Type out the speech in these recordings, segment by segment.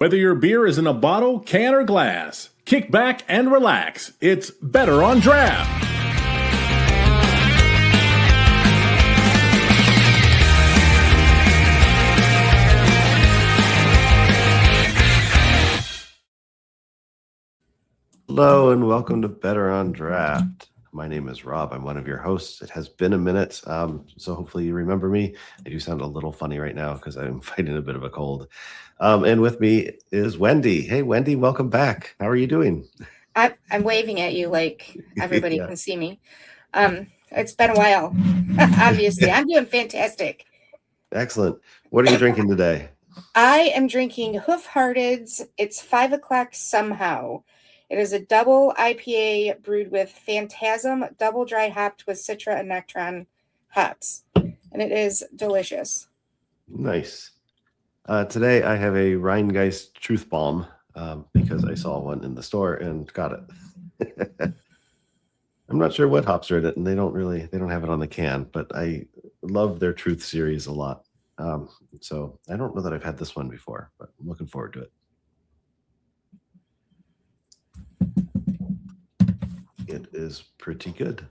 Whether your beer is in a bottle, can, or glass, kick back and relax. It's Better on Draft. Hello and welcome to Better on Draft. My name is Rob. I'm one of your hosts. It has been a minute, so hopefully you remember me. I do sound a little funny right now because I'm fighting a bit of a cold. And with me is Wendy. Hey, Wendy, welcome back. How are you doing? I'm waving at you like everybody can see me. It's been a while. Obviously, I'm doing fantastic. Excellent. What are you drinking today? I am drinking Hoof Hearted's. It's 5 o'clock somehow. It is a double IPA brewed with Phantasm, double dry hopped with Citra and Nectron hops. And it is delicious. Nice. Today I have a Rheingeist Truth Bomb because I saw one in the store and got it. I'm not sure what hops are in it, and they don't have it on the can, but I love their Truth series a lot. So I don't know that I've had this one before, but I'm looking forward to it. It is pretty good.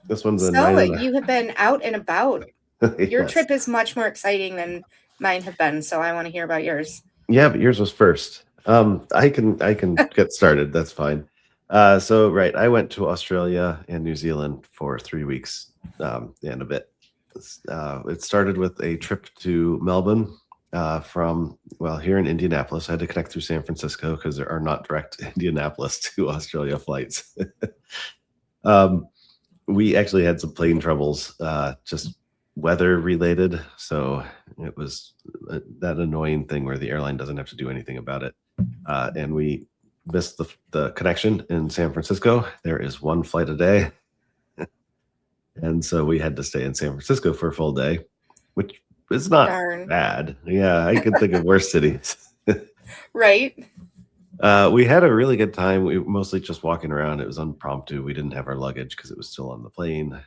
This one's a you have been out and about. Your Yes. trip is much more exciting than mine have been, so I want to hear about yours. Yeah, but yours was first. I can get started. That's fine. Right, I went to Australia and New Zealand for 3 weeks and a bit. It started with a trip to Melbourne from here in Indianapolis. I had to connect through San Francisco because there are not direct Indianapolis to Australia flights. We actually had some plane troubles, just weather related. So it was that annoying thing where the airline doesn't have to do anything about it. And we missed the connection in San Francisco. There is one flight a day. And so we had to stay in San Francisco for a full day, which is not bad. Yeah, I could think of worse cities. Right. We had a really good time. We were mostly just walking around. It was impromptu. We didn't have our luggage because it was still on the plane,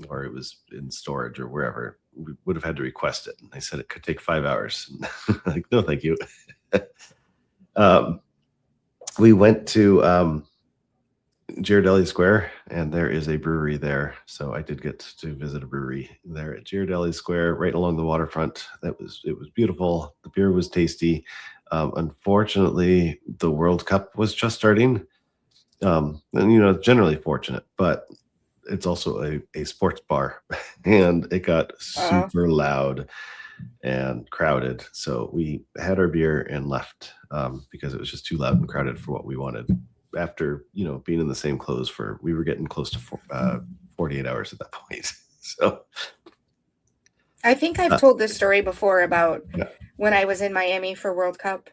or it was in storage or wherever. We would have had to request it. And they said it could take 5 hours. Like, no, thank you. We went to Ghirardelli Square, and there is a brewery there. So I did get to visit a brewery there at Ghirardelli Square, right along the waterfront. It was beautiful. The beer was tasty. Unfortunately, the World Cup was just starting. And generally fortunate, but it's also a sports bar, and it got super loud and crowded. So we had our beer and left because it was just too loud and crowded for what we wanted. After being in the same clothes we were getting close to 48 hours at that point. So I think I've told this story before about when I was in Miami for World Cup,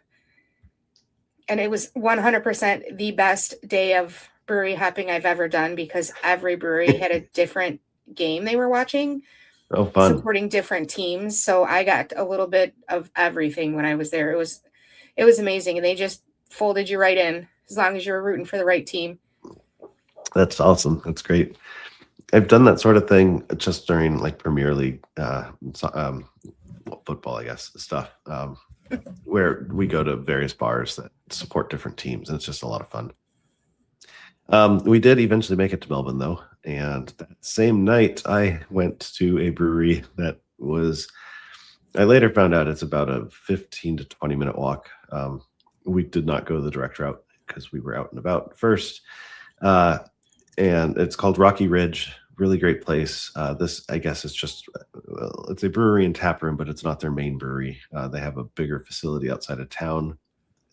and it was 100% the best day of brewery hopping I've ever done because every brewery had a different game they were watching. Oh, fun. Supporting different teams. So I got a little bit of everything when I was there. It was amazing, and they just folded you right in as long as you were rooting for the right team. That's awesome. That's great. I've done that sort of thing just during like Premier League football, I guess, stuff, where we go to various bars that support different teams, and it's just a lot of fun. We did eventually make it to Melbourne, though, and that same night I went to a brewery that I later found out it's about a 15 to 20 minute walk. We did not go the direct route because we were out and about first. And it's called Rocky Ridge. Really great place. This, I guess, is just, it's a brewery and tap room, but it's not their main brewery. They have a bigger facility outside of town.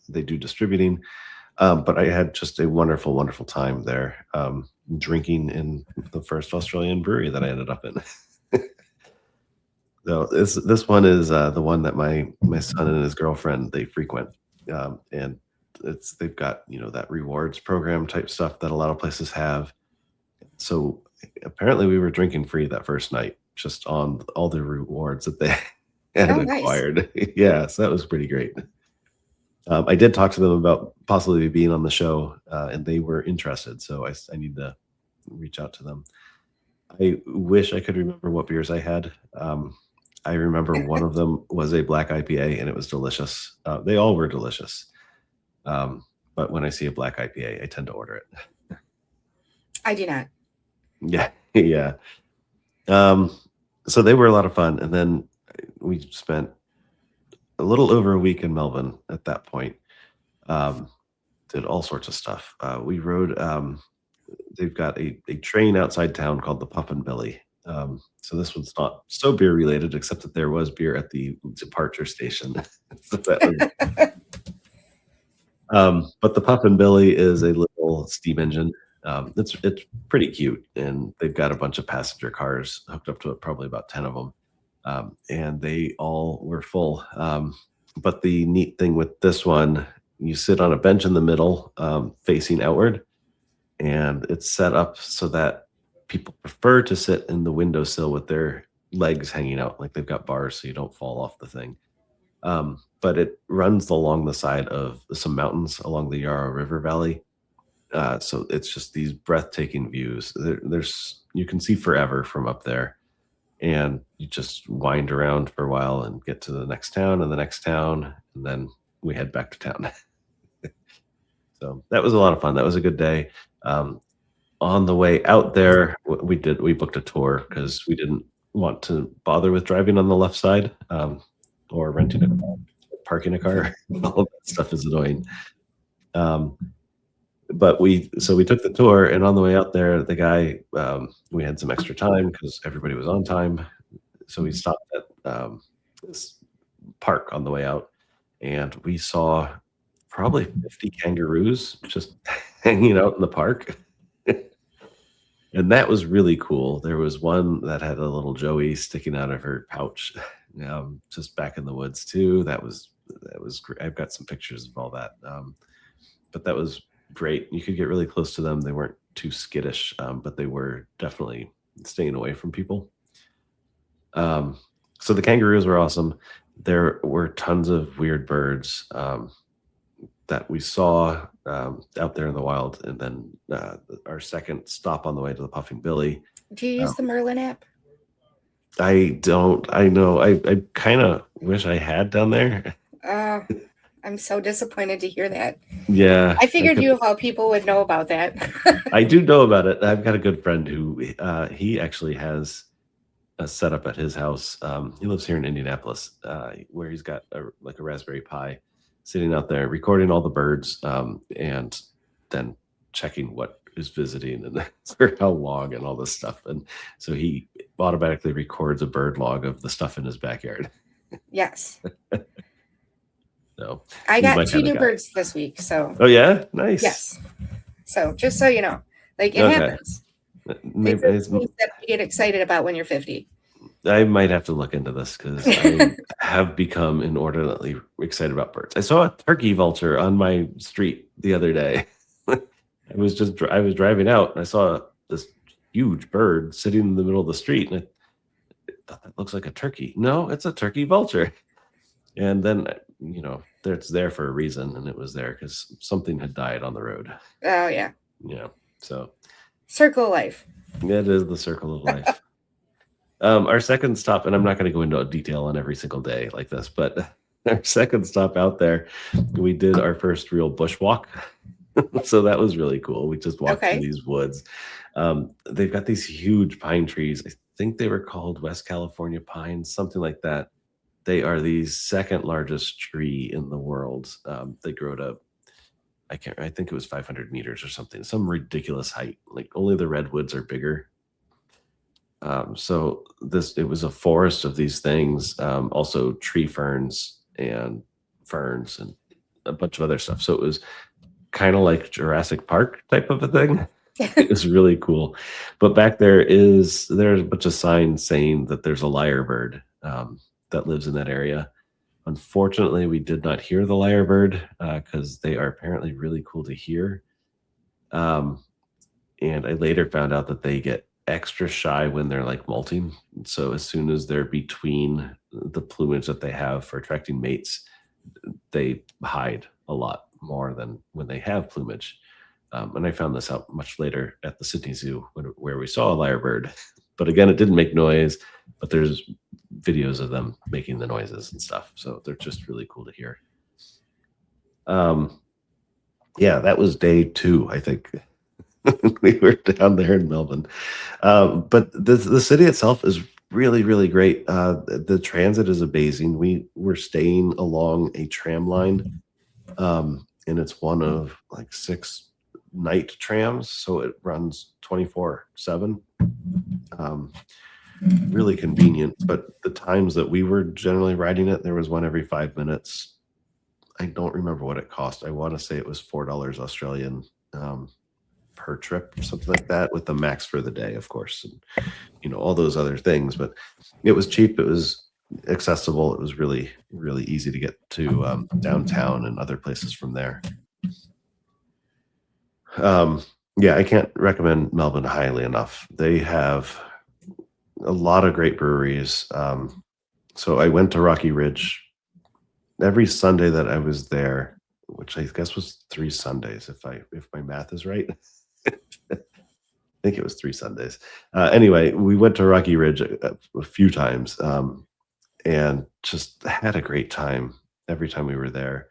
They do distributing. But I had just a wonderful, wonderful time there, drinking in the first Australian brewery that I ended up in. So this one is the one that my son and his girlfriend, they frequent. And they've got that rewards program type stuff that a lot of places have. So apparently we were drinking free that first night just on all the rewards that they had acquired. Nice. Yeah, so that was pretty great. I did talk to them about possibly being on the show, and they were interested. So I need to reach out to them. I wish I could remember what beers I had. I remember one of them was a black IPA, and it was delicious. They all were delicious. But when I see a black IPA, I tend to order it. I do not. Yeah, yeah. So they were a lot of fun, and then we spent a little over a week in Melbourne at that point. Did all sorts of stuff. We rode. They've got a train outside town called the Puffin Billy. So this one's not so beer related, except that there was beer at the departure station. So that was, but the Puffin Billy is a little steam engine. It's pretty cute, and they've got a bunch of passenger cars hooked up to it, probably about 10 of them, and they all were full. But the neat thing with this one, you sit on a bench in the middle, facing outward, and it's set up so that people prefer to sit in the windowsill with their legs hanging out, like they've got bars so you don't fall off the thing. But it runs along the side of some mountains along the Yarra River Valley. So it's just these breathtaking views. You can see forever from up there, and you just wind around for a while and get to the next town and the next town, and then we head back to town. So that was a lot of fun. That was a good day. On the way out there, we booked a tour because we didn't want to bother with driving on the left side, or renting a car, parking a car. All that stuff is annoying. But we took the tour, and on the way out there, the guy, we had some extra time because everybody was on time. So we stopped at this park on the way out, and we saw probably 50 kangaroos just hanging out in the park. And that was really cool. There was one that had a little Joey sticking out of her pouch, just back in the woods too. That was great. I've got some pictures of all that. But that was great. You could get really close to them. They weren't too skittish, but they were definitely staying away from people. So the kangaroos were awesome. There were tons of weird birds that we saw out there in the wild. And then our second stop on the way to the Puffing Billy. Do you use the Merlin app? I don't. I know. I kind of wish I had down there. I'm so disappointed to hear that. Yeah. I figured you of all people would know about that. I do know about it. I've got a good friend who he actually has a setup at his house. He lives here in Indianapolis, where he's got a Raspberry Pi sitting out there recording all the birds, and then checking what is visiting and for how long and all this stuff. And so he automatically records a bird log of the stuff in his backyard. Yes. So I got 2 new birds this week. So. Oh yeah, nice. Yes. So just so you know, like it happens. Maybe it's things that you get excited about when you're 50. I might have to look into this because I have become inordinately excited about birds. I saw a turkey vulture on my street the other day. I was driving out and I saw this huge bird sitting in the middle of the street, and I thought that looks like a turkey. No, it's a turkey vulture. And then it's there for a reason, and it was there because something had died on the road. Oh yeah. Yeah. So. Circle of life. It is the circle of life. Our second stop, and I'm not going to go into detail on every single day like this, but our second stop out there, we did our first real bushwalk. So that was really cool. We just walked through these woods. They've got these huge pine trees. I think they were called West California pines, something like that. They are the second largest tree in the world. They grow to, I think it was 500 meters or something, some ridiculous height. Like only the redwoods are bigger. So it was a forest of these things, also tree ferns and a bunch of other stuff. So it was kind of like Jurassic Park type of a thing. It was really cool. But back there's a bunch of signs saying that there's a lyrebird that lives in that area. Unfortunately, we did not hear the lyrebird because they are apparently really cool to hear. And I later found out that they get extra shy when they're like molting. So as soon as they're between the plumage that they have for attracting mates, they hide a lot more than when they have plumage. And I found this out much later at the Sydney Zoo where we saw a lyrebird. But again, it didn't make noise, but there's videos of them making the noises and stuff. So they're just really cool to hear. Yeah, that was day 2, I think. We were down there in Melbourne. But the city itself is really, really great. The transit is amazing. We were staying along a tram line, and it's one of like 6 night trams, so it runs 24/7. Really convenient, but the times that we were generally riding it, there was one every 5 minutes. I don't remember what it cost. I want to say it was $4 Australian per trip, something like that, with the max for the day, of course, and all those other things. But it was cheap. It was accessible. It was really, really easy to get to downtown and other places from there. Yeah, I can't recommend Melbourne highly enough. They have a lot of great breweries. So I went to Rocky Ridge every Sunday that I was there, which I guess was 3 Sundays, if my math is right. I think it was 3 Sundays. Anyway, we went to Rocky Ridge a few times, and just had a great time every time we were there.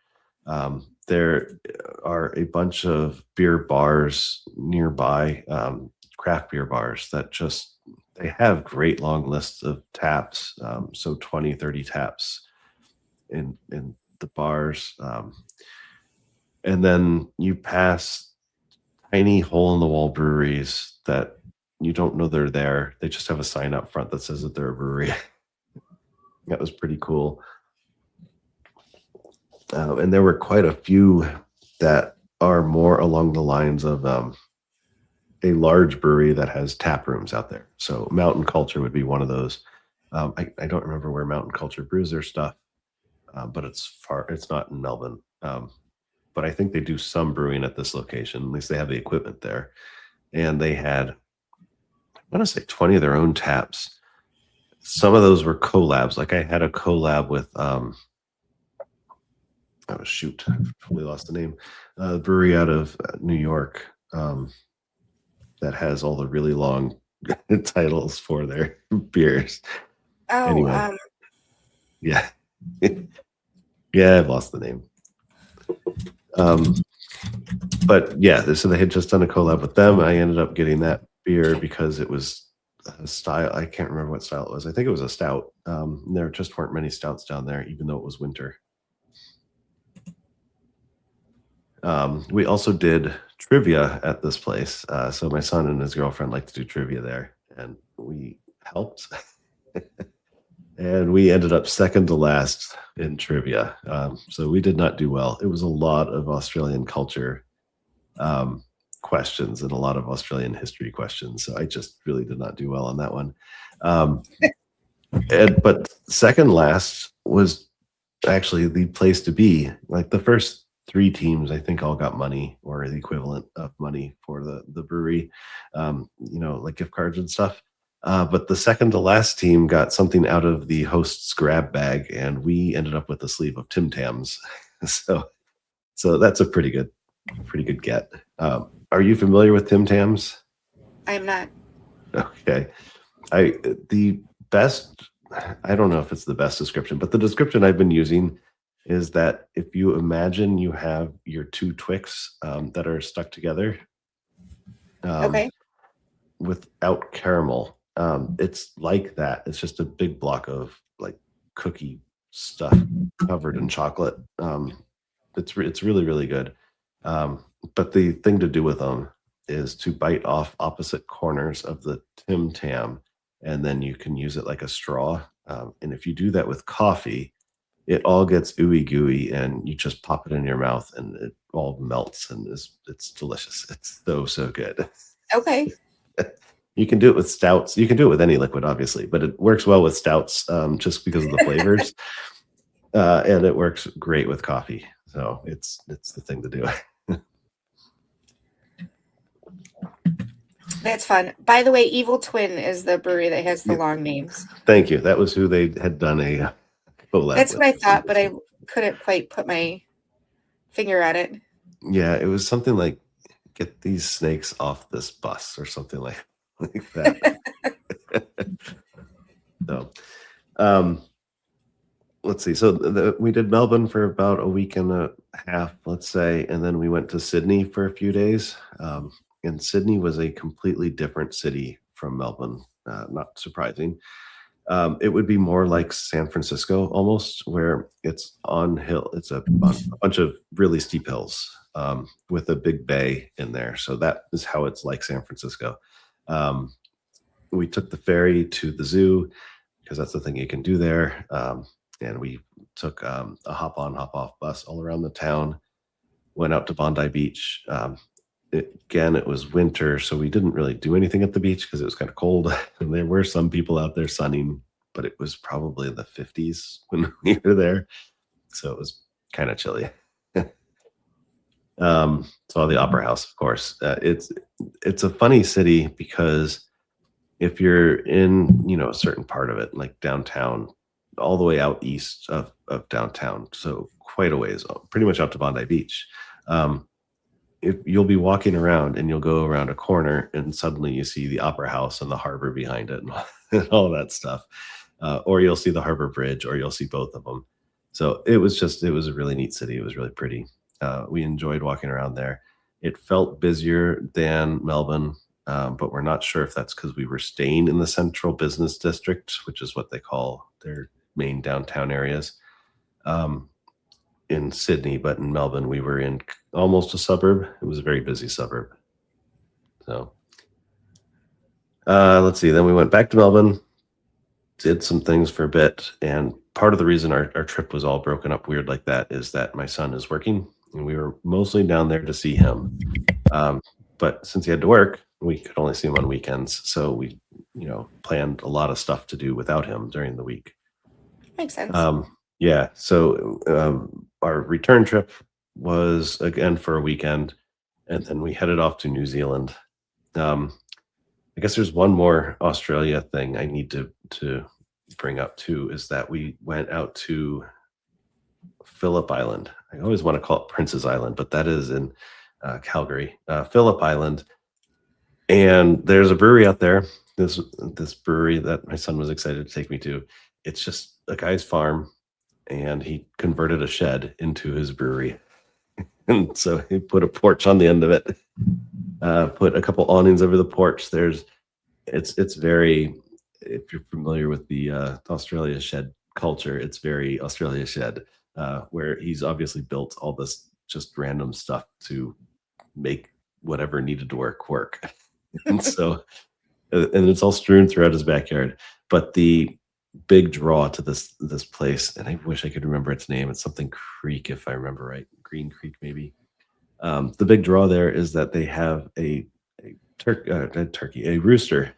There are a bunch of beer bars nearby, craft beer bars that they have great long lists of taps. So 20, 30 taps in the bars. And then you pass tiny hole in the wall breweries that you don't know they're there. They just have a sign up front that says that they're a brewery. That was pretty cool. And there were quite a few that are more along the lines of a large brewery that has tap rooms out there. So Mountain Culture would be one of those. I don't remember where Mountain Culture brews their stuff, but it's not in Melbourne. But I think they do some brewing at this location. At least they have the equipment there. And they had, I want to say 20 of their own taps. Some of those were collabs. Like I had a collab with, I totally lost the name. Brewery out of New York that has all the really long titles for their beers. Oh, anyway. Yeah. Yeah, I've lost the name. But yeah, so they had just done a collab with them. I ended up getting that beer because it was a style. I can't remember what style it was. I think it was a stout. There just weren't many stouts down there, even though it was winter. We also did trivia at this place. So my son and his girlfriend like to do trivia there, and we helped. And we ended up second to last in trivia. So we did not do well. It was a lot of Australian culture questions and a lot of Australian history questions. So I just really did not do well on that one. But second last was actually the place to be. Like the first 3 teams, I think, all got money or the equivalent of money for the brewery, like gift cards and stuff. But the second to last team got something out of the host's grab bag, and we ended up with a sleeve of Tim Tams. So that's a pretty good get. Are you familiar with Tim Tams? I'm not. Okay. The best, I don't know if it's the best description, but the description I've been using is that if you imagine you have your 2 Twix that are stuck together, Okay. without caramel, it's like that. It's just a big block of like cookie stuff covered in chocolate. It's really, really good. But the thing to do with them is to bite off opposite corners of the Tim Tam, and then you can use it like a straw. And if you do that with coffee, it all gets ooey gooey, and you just pop it in your mouth, and it all melts, and it's delicious. It's so good. Okay. You can do it with stouts. You can do it with any liquid, obviously, but it works well with stouts just because of the flavors, and it works great with coffee. So it's the thing to do. That's fun. By the way, Evil Twin is the brewery that has the long names. Thank you. That was who they had done a collab That's with. what I thought, but I couldn't quite put my finger on it. Yeah, it was something like "Get these snakes off this bus" or something like that. So, Let's see. So we did Melbourne for about a week and a half, let's say, and then we went to Sydney for a few days. And Sydney was a completely different city from Melbourne. Not surprising. It would be more like San Francisco almost, where it's on hill. It's on a bunch of really steep hills with a big bay in there. So that is how it's like San Francisco. Um, we took the ferry to the zoo because that's the thing you can do there. And we took a hop on, hop off bus all around the town, went out to Bondi Beach. Again, it was winter, so we didn't really do anything at the beach because it was kind of cold. And there were some people out there sunning, but it was probably in the 50s when we were there. So it was kind of chilly. Saw the Opera House, of course. It's a funny city because if you're in, a certain part of it, like downtown, all the way out east of downtown, so quite a ways, pretty much out to Bondi Beach. If you'll be walking around and you'll go around a corner and suddenly you see the Opera House and the harbor behind it and all that stuff. Or you'll see the Harbor Bridge, or you'll see both of them. So it was a really neat city. It was really pretty. We enjoyed walking around there. It felt busier than Melbourne, but we're not sure if that's because we were staying in the central business district, which is what they call their main downtown areas. In Sydney, but in Melbourne, we were in almost a suburb. It was a very busy suburb. So let's see. Then we went back to Melbourne, did some things for a bit. And part of the reason our trip was all broken up weird like that is that my son is working and we were mostly down there to see him. But since he had to work, we could only see him on weekends. So we, planned a lot of stuff to do without him during the week. Makes sense. Yeah. So our return trip was again for a weekend, and then we headed off to New Zealand. I guess there's one more Australia thing I need to bring up too, is that we went out to Phillip Island. I always want to call it Prince's Island, but that is in Calgary, Phillip Island. And there's a brewery out there. This brewery that my son was excited to take me to. It's just a guy's farm, and he converted a shed into his brewery. And so he put a porch on the end of it, put a couple awnings over the porch. It's very, if you're familiar with the Australia shed culture, it's very Australia shed, where he's obviously built all this just random stuff to make whatever needed to work. And so, and it's all strewn throughout his backyard. But the big draw to this place, and I wish I could remember its name. It's something Creek, if I remember right. Green Creek, maybe. The big draw there is that they have a rooster.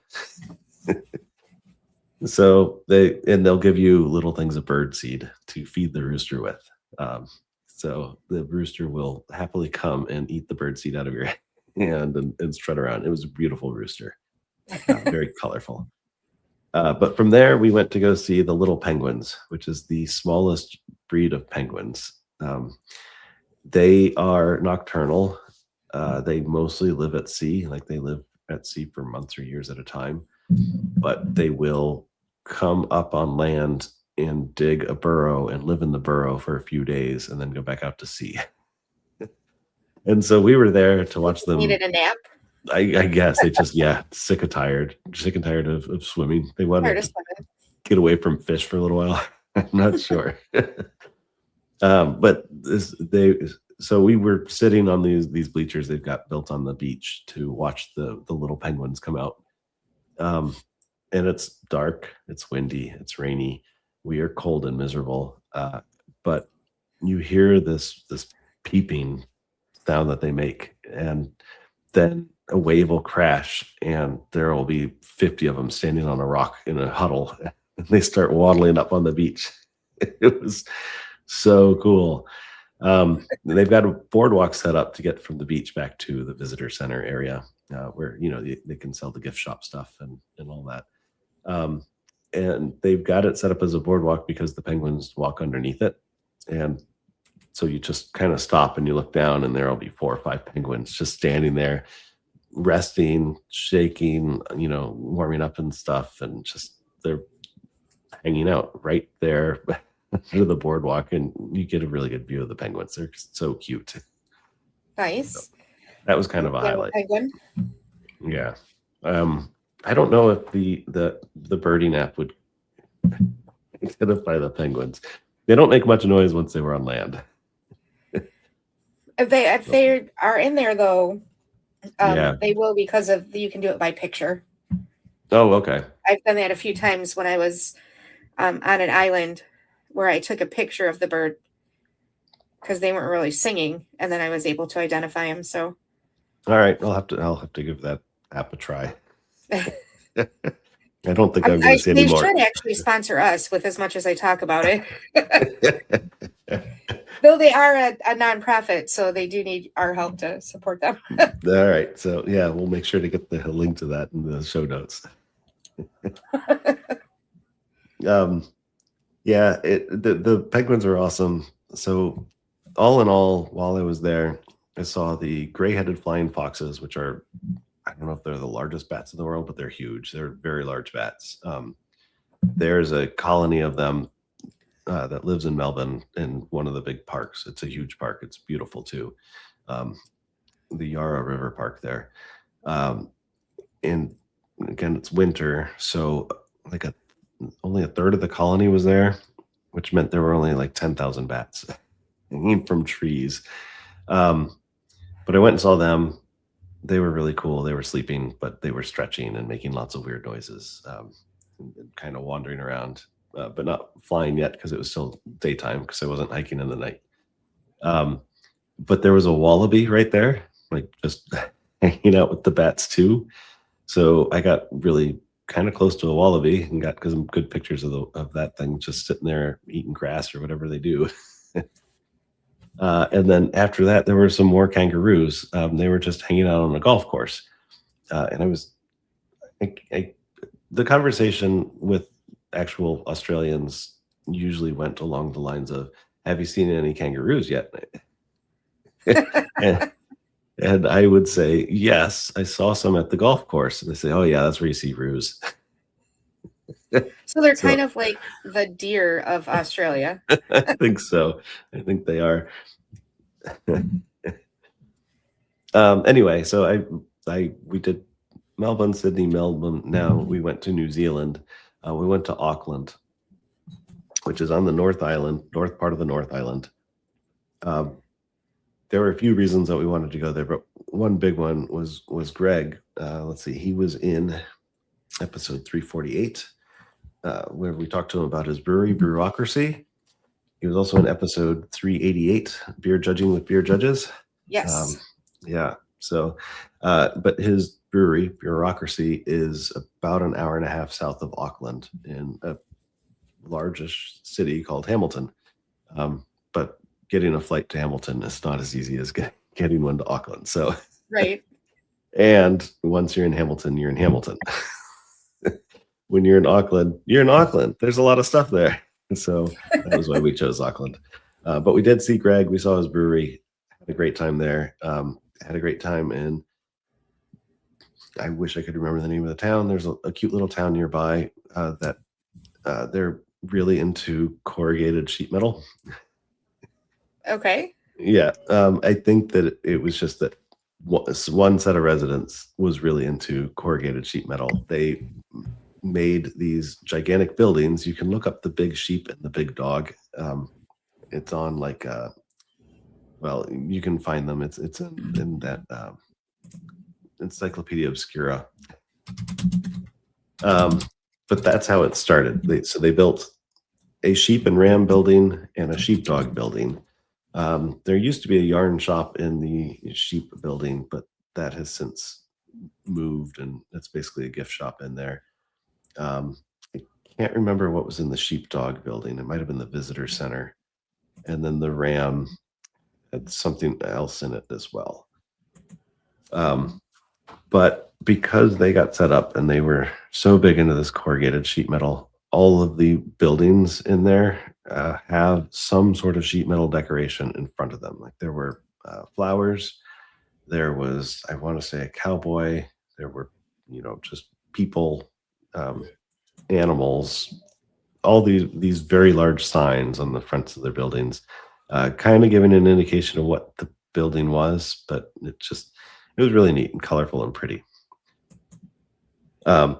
So they'll give you little things of bird seed to feed the rooster with. So the rooster will happily come and eat the bird seed out of your hand and strut around. It was a beautiful rooster, very colorful. But from there, we went to go see the little penguins, which is the smallest breed of penguins. They are nocturnal. They mostly live at sea, like they live at sea for months or years at a time. But they will come up on land and dig a burrow and live in the burrow for a few days and then go back out to sea. And so we were there to watch them. Needed a nap. I guess they just, sick and tired of swimming. They wanted to get away from fish for a little while. I'm not sure. But so we were sitting on these bleachers they've got built on the beach to watch the little penguins come out. And it's dark, it's windy, it's rainy. We are cold and miserable. But you hear this peeping sound that they make, and then a wave will crash and there will be 50 of them standing on a rock in a huddle, and they start waddling up on the beach. It was so cool. They've got a boardwalk set up to get from the beach back to the visitor center area, where they can sell the gift shop stuff and all that. And they've got it set up as a boardwalk because the penguins walk underneath it. And so you just kind of stop and you look down, and there'll be 4 or 5 penguins just standing there, resting, shaking, warming up and stuff. And just they're hanging out right there to the boardwalk, and you get a really good view of the penguins. They're so cute. Nice. So that was kind of a highlight. Penguin. Yeah. I don't know if the birding app would identify the penguins. They don't make much noise once they were on land. If they are in there though, Yeah. they will, because you can do it by picture. Oh, okay. I've done that a few times when I was on an island where I took a picture of the bird because they weren't really singing, and then I was able to identify them. So, all right, I'll have to give that app a try. I don't think I'm going to see any more. They should actually sponsor us with as much as I talk about it. Though they are a nonprofit, so they do need our help to support them. All right. So, yeah, we'll make sure to get the link to that in the show notes. Yeah, the penguins are awesome. So, all in all, while I was there, I saw the gray-headed flying foxes, which are, I don't know if they're the largest bats in the world, but they're huge. They're very large bats. There's a colony of them that lives in Melbourne in one of the big parks. It's a huge park. It's beautiful too. The Yarra River Park there. And again, it's winter, so like only a third of the colony was there, which meant there were only like 10,000 bats hanging from trees. But I went and saw them. They were really cool. They were sleeping, but they were stretching and making lots of weird noises, and kind of wandering around, but not flying yet because it was still daytime because I wasn't hiking in the night. But there was a wallaby right there, like just hanging out with the bats too. So I got really kind of close to a wallaby and got some good pictures of that thing just sitting there eating grass or whatever they do. And then after that, there were some more kangaroos. They were just hanging out on a golf course. And the conversation with actual Australians usually went along the lines of, have you seen any kangaroos yet? and I would say, yes, I saw some at the golf course. And they say, oh, yeah, that's where you see roos. So they're kind of like the deer of Australia. I think so. I think they are. Anyway, so we did Melbourne, Sydney, Melbourne. Now we went to New Zealand. We went to Auckland, which is on the north part of the North Island. There were a few reasons that we wanted to go there, but one big one was Greg. Let's see, he was in episode 348, where we talked to him about his brewery, Bureaucracy. He was also in episode 388, Beer Judging with Beer Judges. Yes. Yeah. So, but his brewery, Bureaucracy, is about an hour and a half south of Auckland in a largish city called Hamilton. But getting a flight to Hamilton is not as easy as getting one to Auckland. So, right. And once you're in Hamilton, you're in Hamilton. When you're in Auckland, you're in Auckland. There's a lot of stuff there. And so that was why we chose Auckland. But we did see Greg. We saw his brewery. Had a great time there. Had a great time in, I wish I could remember the name of the town. There's a cute little town nearby that they're really into corrugated sheet metal. Okay. Yeah. I think that it was just that one set of residents was really into corrugated sheet metal. They made these gigantic buildings. You can look up the big sheep and the big dog. It's on like well, you can find them. It's in that Encyclopedia Obscura. But that's how it started. So they built a sheep and ram building and a sheepdog building. There used to be a yarn shop in the sheep building, but that has since moved, and it's basically a gift shop in there. I can't remember what was in the sheepdog building. It might have been the visitor center. And then the ram had something else in it as well. But because they got set up and they were so big into this corrugated sheet metal, all of the buildings in there have some sort of sheet metal decoration in front of them. Like there were flowers, there was, I want to say, a cowboy, there were, just people, animals, all these very large signs on the fronts of their buildings, kind of giving an indication of what the building was, but it was really neat and colorful and pretty.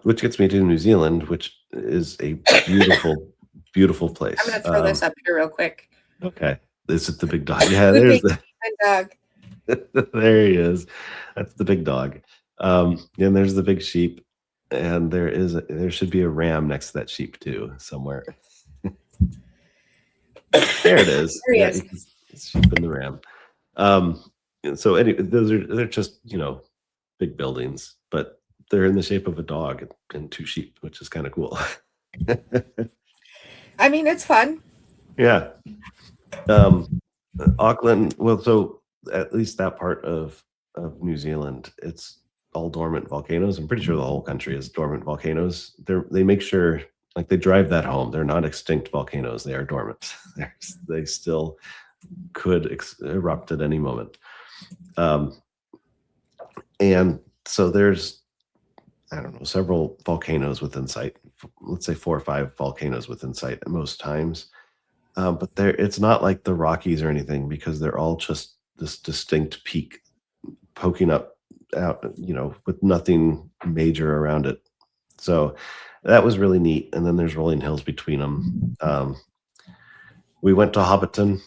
Which gets me to New Zealand, which is a beautiful, beautiful place. I'm going to throw this up here real quick. Okay. This is the big dog. Yeah, there's the dog. there he is. That's the big dog. And there's the big sheep. And there should be a ram next to that sheep too, somewhere. There it is. There he is. It's sheep and the ram. So anyway, they're just, big buildings, but they're in the shape of a dog and two sheep, which is kind of cool. I mean, it's fun. Yeah. Auckland, well, so at least that part of New Zealand, it's all dormant volcanoes. I'm pretty sure the whole country is dormant volcanoes. They make sure, like, they drive that home. They're not extinct volcanoes. They are dormant. They still could erupt at any moment. And so there's, I don't know, several volcanoes within sight. Let's say 4 or 5 volcanoes within sight at most times. But it's not like the Rockies or anything, because they're all just this distinct peak poking up out, with nothing major around it. So that was really neat. And then there's rolling hills between them. We went to Hobbiton,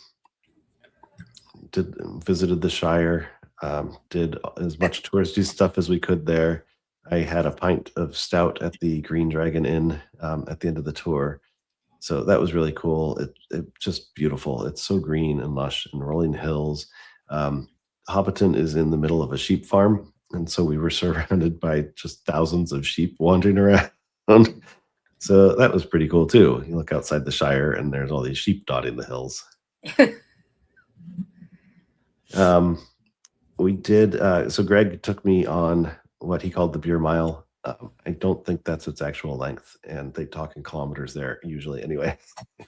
visited the Shire, did as much touristy stuff as we could there. I had a pint of stout at the Green Dragon Inn at the end of the tour. So that was really cool. It just beautiful. It's so green and lush and rolling hills. Hobbiton is in the middle of a sheep farm. And so we were surrounded by just thousands of sheep wandering around. So that was pretty cool too. You look outside the Shire and there's all these sheep dotting the hills. We did, so Greg took me on what he called the beer mile. I don't think that's its actual length, and they talk in kilometers there usually anyway.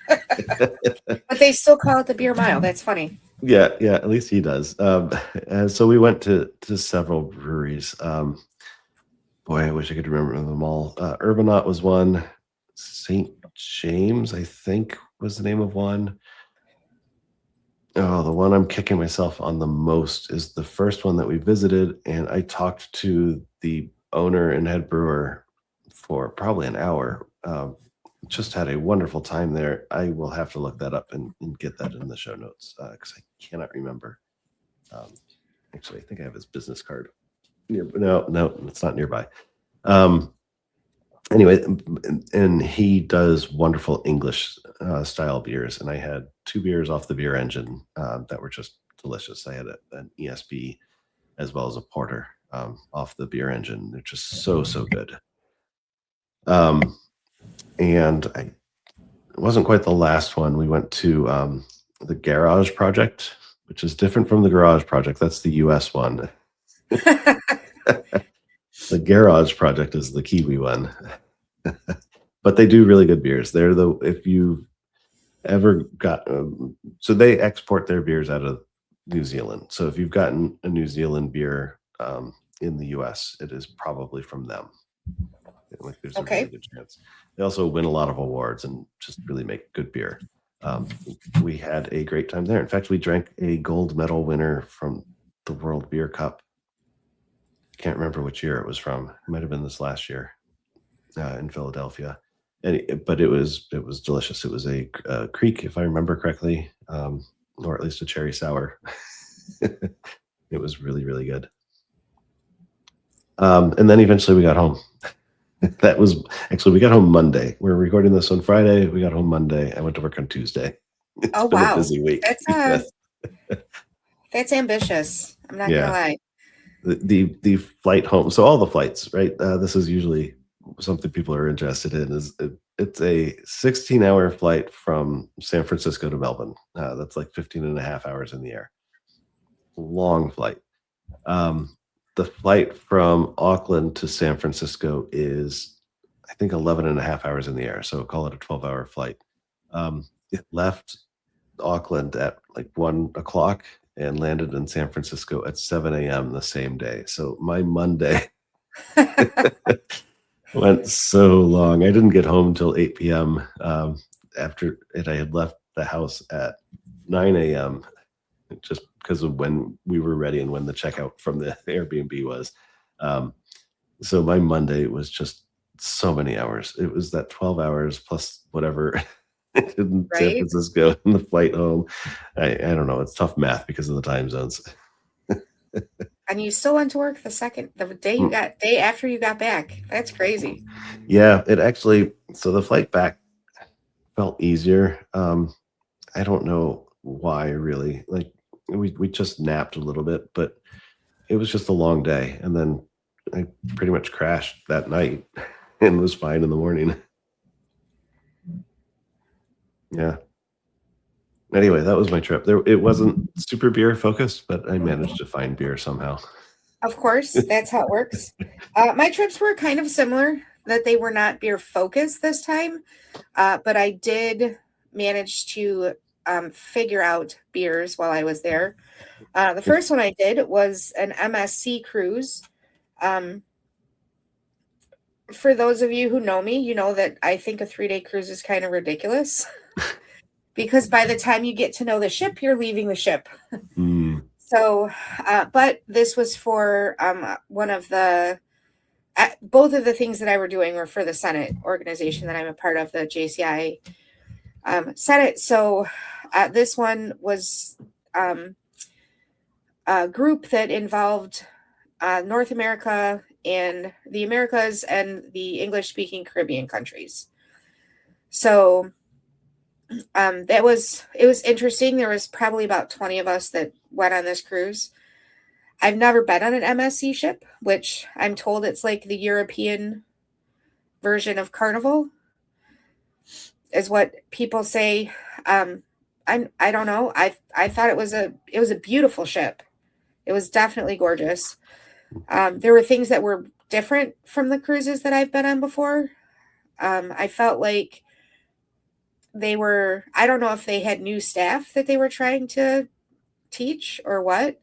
But they still call it the beer mile. That's funny. Yeah, at least he does. So we went to several breweries. Boy, I wish I could remember them all. Urbanaut was one. St. James, I think, was the name of one. Oh, the one I'm kicking myself on the most is the first one that we visited, and I talked to the owner and head brewer for probably an hour. Just had a wonderful time there. I will have to look that up and get that in the show notes because I cannot remember. Actually, I think I have his business card. No, it's not nearby. Anyway, and he does wonderful English style beers, and I had 2 beers off the beer engine that were just delicious. I had an ESB as well as a porter off the beer engine. They're just so good. And it wasn't quite the last one. We went to the Garage Project, which is different from the Garage Project. That's the US one. The Garage Project is the Kiwi one. But they do really good beers. If you ever got, so they export their beers out of New Zealand. So if you've gotten a New Zealand beer in the US, it is probably from them. Like there's a really good chance. They also win a lot of awards and just really make good beer. We had a great time there. In fact, we drank a gold medal winner from the World Beer Cup. Can't remember which year it was from. It might have been this last year in Philadelphia. But it was delicious. It was a creek, if I remember correctly, or at least a cherry sour. It was really, really good. And then eventually we got home. We got home Monday. We're recording this on Friday. We got home Monday. I went to work on Tuesday. It's been a busy week. That's ambitious. I'm not gonna lie. The flight home. So all the flights, right? This is usually something people are interested in. It's a 16-hour flight from San Francisco to Melbourne. That's like 15 and a half hours in the air. Long flight. The flight from Auckland to San Francisco is, I think, 11 and a half hours in the air. So call it a 12-hour flight. It left Auckland at like 1 o'clock and landed in San Francisco at 7 a.m. the same day. So my Monday Went so long. I didn't get home till 8 p.m. After it, I had left the house at 9 a.m. just because of when we were ready and when the checkout from the Airbnb was. So my Monday was just so many hours. It was that 12 hours plus whatever in San Right? Francisco and the flight home. I don't know. It's tough math because of the time zones. And you still went to work the day after you got back. That's crazy. Yeah, it actually, so the flight back felt easier. I don't know why really. Like we just napped a little bit, but it was just a long day. And then I pretty much crashed that night and was fine in the morning. Yeah. Anyway, that was my trip. It wasn't super beer focused, but I managed to find beer somehow. Of course, that's how it works. My trips were kind of similar, that they were not beer focused this time, but I did manage to figure out beers while I was there. The first one I did was an MSC cruise. Um, for those of you who know me, you know that I think a 3-day cruise is kind of ridiculous because by the time you get to know the ship, you're leaving the ship. Mm, So, but this was for one of the both of the things that I were doing were for the Senate organization that I'm a part of, the JCI Senate. So this one was a group that involved North America and the Americas and the English-speaking Caribbean countries. So it was interesting. There was probably about 20 of us that went on this cruise. I've never been on an MSC ship, which I'm told it's like the European version of Carnival, is what people say. I don't know. I thought it was a beautiful ship. It was definitely gorgeous. There were things that were different from the cruises that I've been on before. I felt like I don't know if they had new staff that they were trying to teach or what,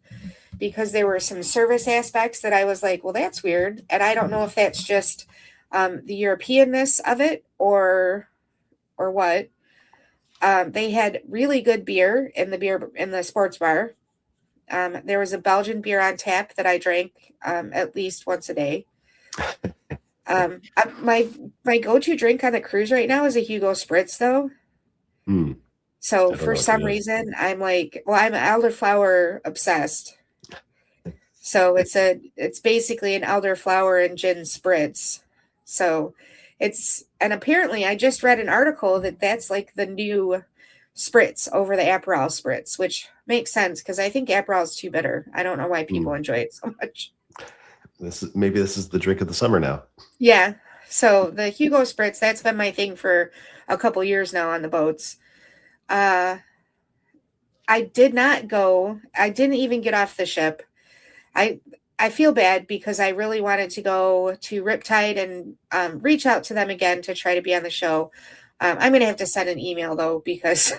because there were some service aspects that I was like, well, that's weird. And I don't know if that's just the Europeanness of it or what. They had really good beer in the sports bar. There was a Belgian beer on tap that I drank at least once a day. My go-to drink on the cruise right now is a Hugo Spritz, though. mm, So I don't for know what some that is. reason, I'm like, well, I'm elderflower obsessed. So it's basically an elderflower and gin spritz. So and apparently I just read an article that that's like the new spritz over the Aperol spritz, which makes sense because I think Aperol is too bitter. I don't know why people enjoy it so much. Maybe this is the drink of the summer now. Yeah. So the Hugo spritz, that's been my thing for a couple years now on the boats. I didn't even get off the ship. I feel bad because I really wanted to go to Riptide and reach out to them again to try to be on the show. I'm going to have to send an email though, because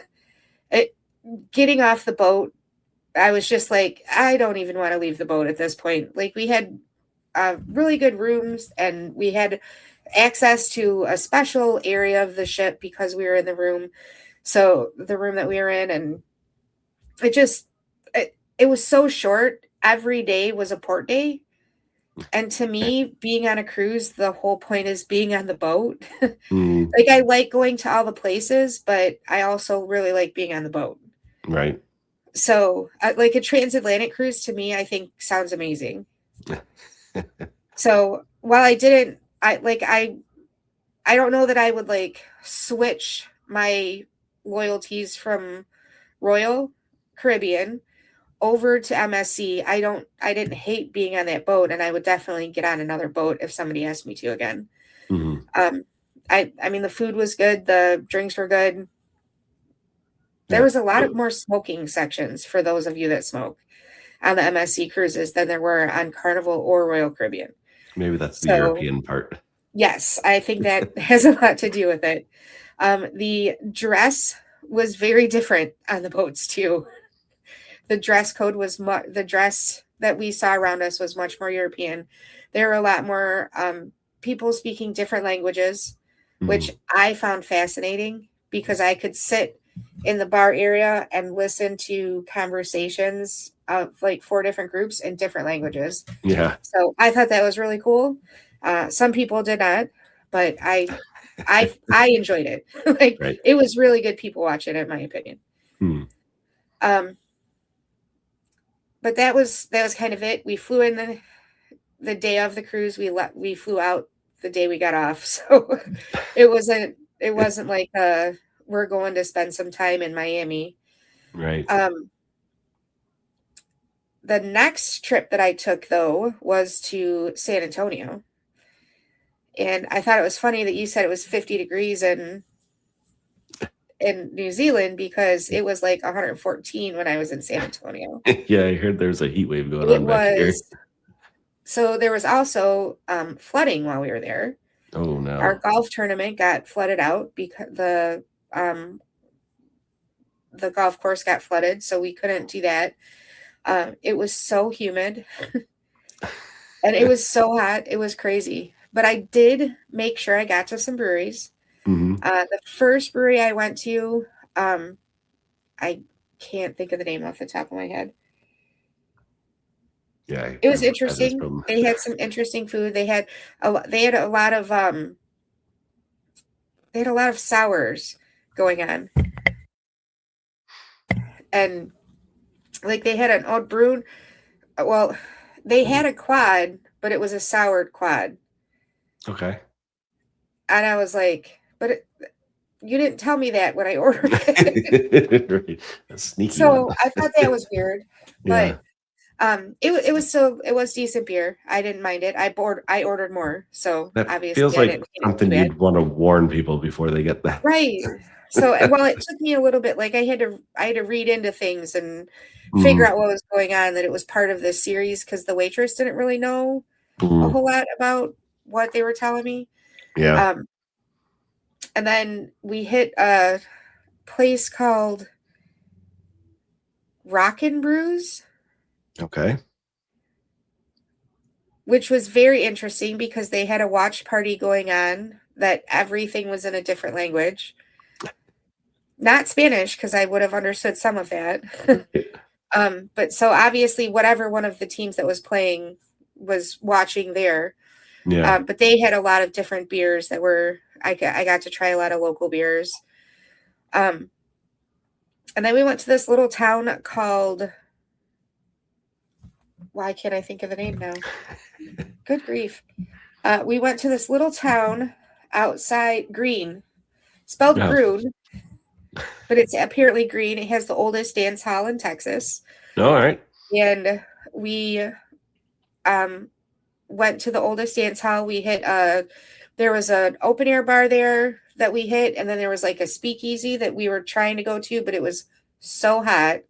getting off the boat, I was just like, I don't even want to leave the boat at this point. Like we had really good rooms and we had access to a special area of the ship because we were in the room. So the room that we were in, and it was so short. Every day was a port day. And to me, being on a cruise, the whole point is being on the boat. Mm, Like I like going to all the places, but I also really like being on the boat. right. So like a transatlantic cruise to me, I think sounds amazing. So while I don't know that I would like switch my loyalties from Royal Caribbean over to MSC. I didn't hate being on that boat, and I would definitely get on another boat if somebody asked me to again. Mm-hmm. I mean the food was good, the drinks were good. There Yeah. was a lot of more smoking sections for those of you that smoke on the MSC cruises than there were on Carnival or Royal Caribbean. Maybe that's the So European part. yes, I think that has a lot to do with it. The dress was very different on the boats too. The dress code was the dress that we saw around us was much more European. There were a lot more people speaking different languages, which I found fascinating because I could sit in the bar area and listen to conversations of like 4 different groups in different languages. Yeah. So I thought that was really cool. Some people did not, but I enjoyed it. Like Right. it was really good people watching, in my opinion. But that was kind of it. We flew in the day of the cruise. We flew out the day we got off. So it wasn't like we're going to spend some time in Miami. Right. The next trip that I took, though, was to San Antonio. And I thought it was funny that you said it was 50 degrees in New Zealand because it was like 114 when I was in San Antonio. Yeah, I heard there's a heat wave going on back here. So there was also flooding while we were there. Oh, no. Our golf tournament got flooded out because the golf course got flooded, so we couldn't do that. It was so humid and it was so hot. It was crazy. But I did make sure I got to some breweries. The first brewery I went to, I can't think of the name off the top of my head. Yeah, it was interesting. They had some interesting food. They had a lot of sours going on, and like they had an old brew. Well, they had a quad, but it was a soured quad. Okay. And I was like, but you didn't tell me that when I ordered it. Right. That's sneaky. So I thought that was weird, but it was decent beer. I didn't mind it. I ordered more, so that obviously feels like something you'd want to warn people before they get that. Right. So well, it took me a little bit. Like I had to read into things and figure out what was going on. That it was part of this series because the waitress didn't really know a whole lot about what they were telling me. Yeah. And then we hit a place called Rockin' Brews. Okay. Which was very interesting because they had a watch party going on that everything was in a different language. Not Spanish, because I would have understood some of that. But so obviously whatever one of the teams that was playing was watching there. Yeah. But they had a lot of different beers that were, I got to try a lot of local beers. And then we went to this little town called, why can't I think of the name now? Good grief. We went to this little town outside Green, spelled Groon, but it's apparently Green. It has the oldest dance hall in Texas. All right. And we went to the oldest dance hall. We hit there was an open air bar there that we hit, and then there was like a speakeasy that we were trying to go to, but it was so hot.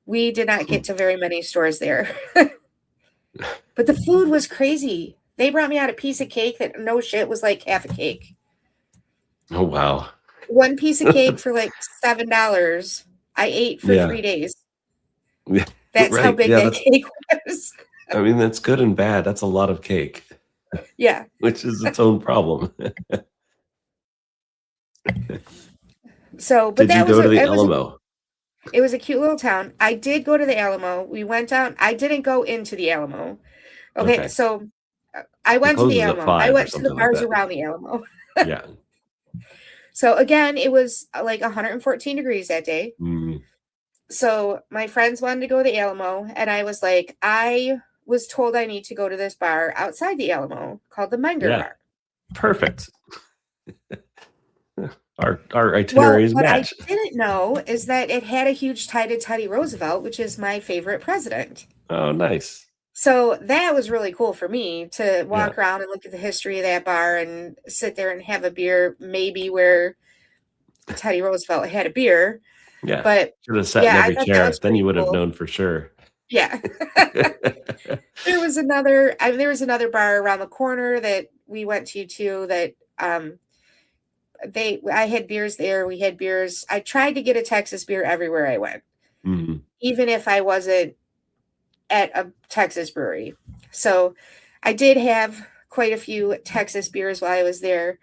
We did not get to very many stores there. But the food was crazy. They brought me out a piece of cake that no shit was like half a cake. Oh, wow. One piece of cake for like $7. I ate for 3 days. Yeah. That's how big that cake was. I mean, that's good and bad. That's a lot of cake. Yeah. Which is its own problem. So, but did you go to the Alamo? It was a cute little town. I did go to the Alamo. We went down. I didn't go into the Alamo. Okay. So I went to the Alamo. I went to the bars around the Alamo. Yeah. So again, it was like 114 degrees that day. So my friends wanted to go to the Alamo, and I was like, I was told I need to go to this bar outside the Alamo called the Menger Bar. Perfect. Our itineraries match. What I didn't know is that it had a huge tie to Teddy Roosevelt, which is my favorite president. Oh, nice. So that was really cool for me to walk around and look at the history of that bar and sit there and have a beer, maybe where Teddy Roosevelt had a beer. Yeah. But should have sat in every chair. Then you would have known for sure. Yeah. There was another bar around the corner that we went to too that I had beers there. We had beers. I tried to get a Texas beer everywhere I went. Even if I wasn't at a Texas brewery. So I did have quite a few Texas beers while I was there.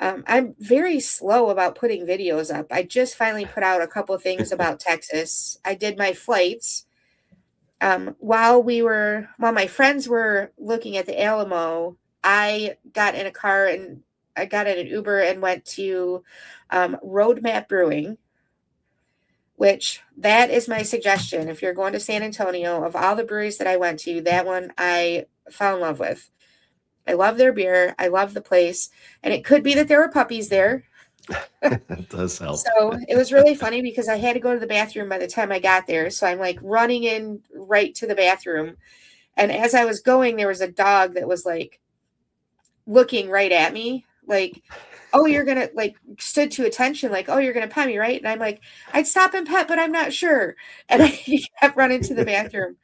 I'm very slow about putting videos up. I just finally put out a couple of things about Texas. I did my flights. While my friends were looking at the Alamo, I got in a car and I got in an Uber and went to Roadmap Brewing, which that is my suggestion. If you're going to San Antonio, of all the breweries that I went to, that one I fell in love with. I love their beer. I love the place. And it could be that there were puppies there. That does help. So it was really funny because I had to go to the bathroom by the time I got there. So I'm like running in right to the bathroom. And as I was going, there was a dog that was like looking right at me, like, oh, you're going to, like, stood to attention, like, oh, you're going to pet me, right? And I'm like, I'd stop and pet, but I'm not sure. And I kept running to the bathroom.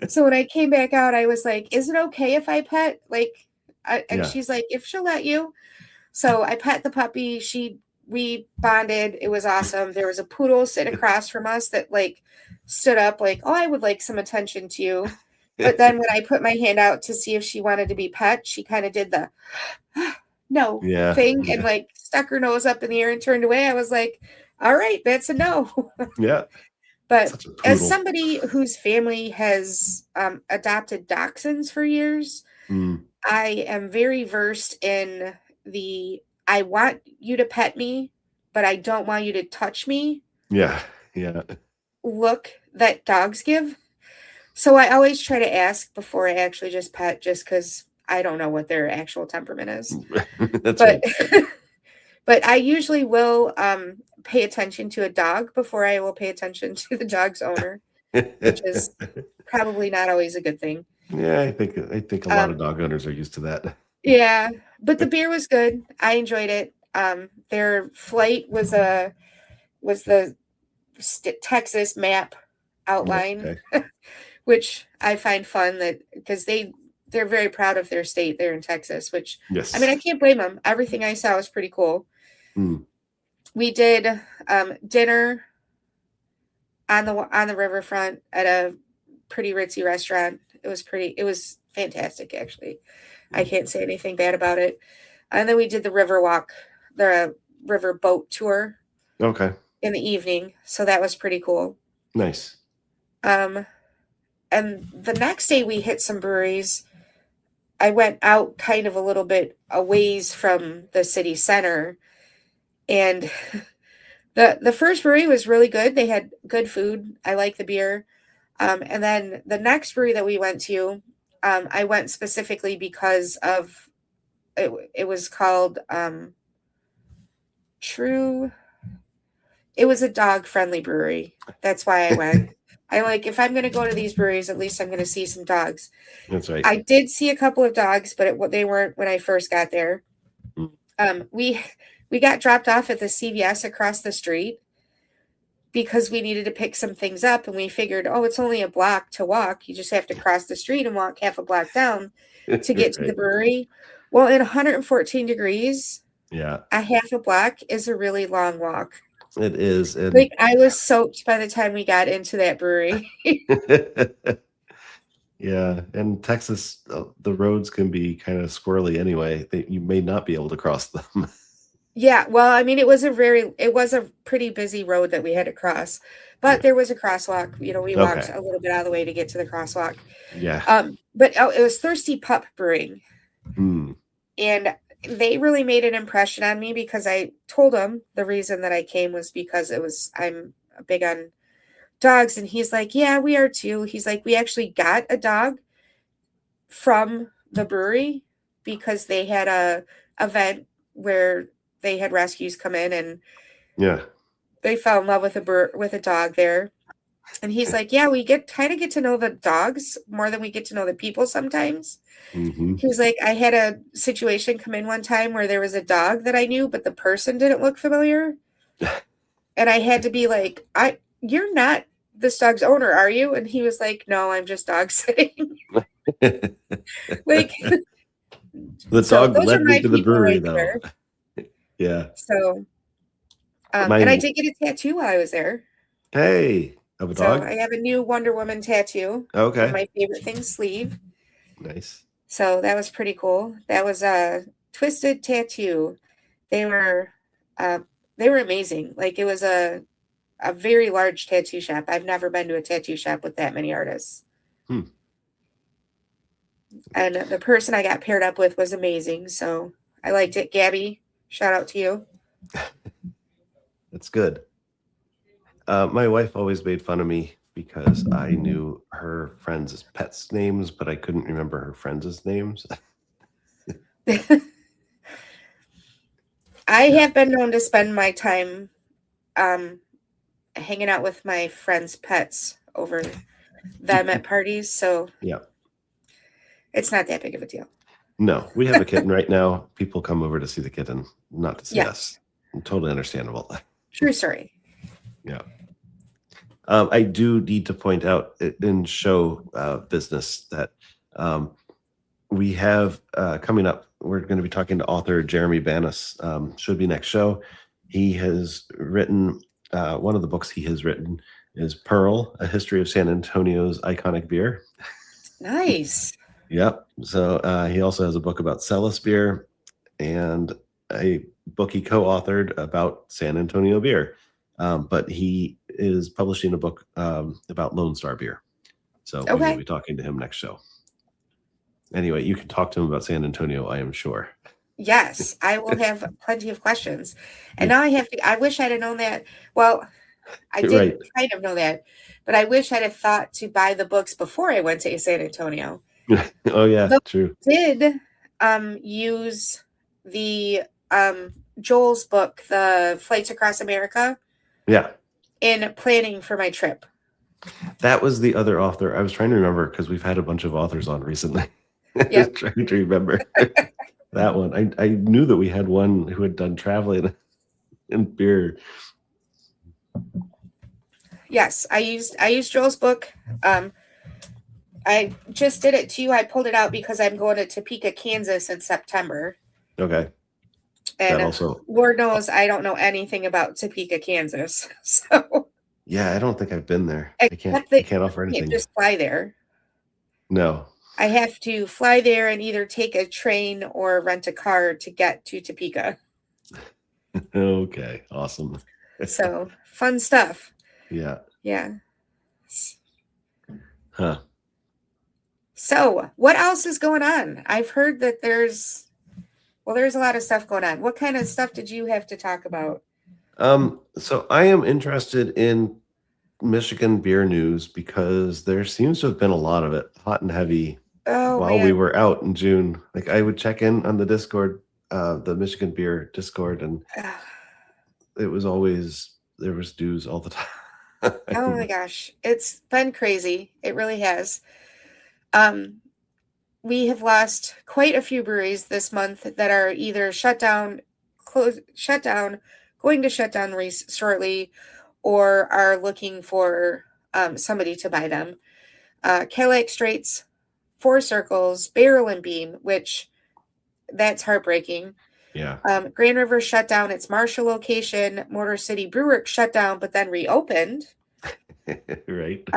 So when I came back out, I was like, is it okay if I pet? Like, she's like, if she'll let you. So I pet the puppy. We bonded. It was awesome. There was a poodle sitting across from us that like stood up like, oh, I would like some attention to you. But then when I put my hand out to see if she wanted to be pet, she kind of did the no thing and like stuck her nose up in the air and turned away. I was like, all right, that's a no. Yeah. But as somebody whose family has adopted dachshunds for years, I am very versed in I want you to pet me, but I don't want you to touch me. Yeah. Look that dogs give. So I always try to ask before I actually just pet, just because I don't know what their actual temperament is. That's right. But I usually will pay attention to a dog before I will pay attention to the dog's owner, which is probably not always a good thing. Yeah, I think a lot of dog owners are used to that. Yeah, but the beer was good. I enjoyed it. Their flight was the Texas map outline, which I find fun that because they're very proud of their state there in Texas. Which I mean, I can't blame them. Everything I saw was pretty cool. We did dinner on the riverfront at a pretty ritzy restaurant. It was fantastic, actually. I can't say anything bad about it. And then we did the river walk, the river boat tour. Okay. In the evening. So that was pretty cool. Nice. And the next day we hit some breweries. I went out kind of a little bit a ways from the city center. And the first brewery was really good. They had good food. I like the beer. And then the next brewery that we went to, I went specifically because of it was called True. It was a dog friendly brewery. That's why I went. I like, if I'm going to go to these breweries, at least I'm going to see some dogs. That's right. I did see a couple of dogs, but they weren't when I first got there. We got dropped off at the CVS across the street because we needed to pick some things up, and we figured, oh, it's only a block to walk. You just have to cross the street and walk half a block down to get to the brewery. Well, in 114 degrees, a half a block is a really long walk. It is. And like I was soaked by the time we got into that brewery. Yeah. And Texas, the roads can be kind of squirrely anyway. You may not be able to cross them. Yeah. Well, I mean, it was a pretty busy road that we had to cross, but there was a crosswalk. We walked a little bit out of the way to get to the crosswalk. Yeah. But it was Thirsty Pup Brewing. And they really made an impression on me because I told him the reason that I came was because I'm big on dogs. And he's like, yeah, we are too. He's like, we actually got a dog from the brewery because they had a event where they had rescues come in and they fell in love with a dog there. And he's like, yeah, we get to know the dogs more than we get to know the people sometimes. He was like, I had a situation come in one time where there was a dog that I knew, but the person didn't look familiar. And I had to be like, you're not this dog's owner, are you? And he was like, no, I'm just dog sitting. Like, the dog led me to the brewery, though. There. Yeah. So, and I did get a tattoo while I was there. Hey, of a dog? So I have a new Wonder Woman tattoo. Okay. My favorite thing, sleeve. Nice. So that was pretty cool. That was a Twisted Tattoo. They were amazing. Like, it was a very large tattoo shop. I've never been to a tattoo shop with that many artists. And the person I got paired up with was amazing. So I liked it. Gabby, shout out to you. That's good. My wife always made fun of me because I knew her friends' pets' names, but I couldn't remember her friends' names. I have been known to spend my time hanging out with my friends' pets over them at parties. So yeah. It's not that big of a deal. No, we have a kitten right now. People come over to see the kitten, not to see us. Totally understandable. True story. Yeah. I do need to point out in show business that we have coming up, we're going to be talking to author Jeremy Banas. Should be next show. He has written, one of the books he has written is Pearl, A History of San Antonio's Iconic Beer. Nice. Yep. So he also has a book about Celis beer and a book he co-authored about San Antonio beer. But he is publishing a book about Lone Star beer. So we will be talking to him next show. Anyway, you can talk to him about San Antonio, I am sure. Yes, I will have plenty of questions. And now I wish I'd have known that. Well, I did kind of know that, but I wish I'd have thought to buy the books before I went to San Antonio. Oh yeah, true. Did use the Joel's book, The Flights Across America. Yeah. In planning for my trip. That was the other author. I was trying to remember because we've had a bunch of authors on recently. Yeah. Trying to remember that one. I knew that we had one who had done traveling and beer. Yes, I used Joel's book. I just did it too. I pulled it out because I'm going to Topeka, Kansas in September. Okay. And also, Lord knows I don't know anything about Topeka, Kansas. So yeah, I don't think I've been there. I can't offer anything. I can't just fly there. No. I have to fly there and either take a train or rent a car to get to Topeka. Okay, awesome. So fun stuff. Yeah. Yeah. Huh. So what else is going on? I've heard that there's a lot of stuff going on. What kind of stuff did you have to talk about? So I am interested in Michigan beer news because there seems to have been a lot of it, hot and heavy, while we were out in June. Like I would check in on the Discord, the Michigan beer Discord, and it was always, there was news all the time. Oh my gosh. It's been crazy. It really has. We have lost quite a few breweries this month that are either going to shut down shortly, or are looking for somebody to buy them. Cadillac Straits, Four Circles, Barrel and Beam, which that's heartbreaking. Yeah. Grand River shut down its Marshall location. Motor City Brewworks shut down, but then reopened. Right.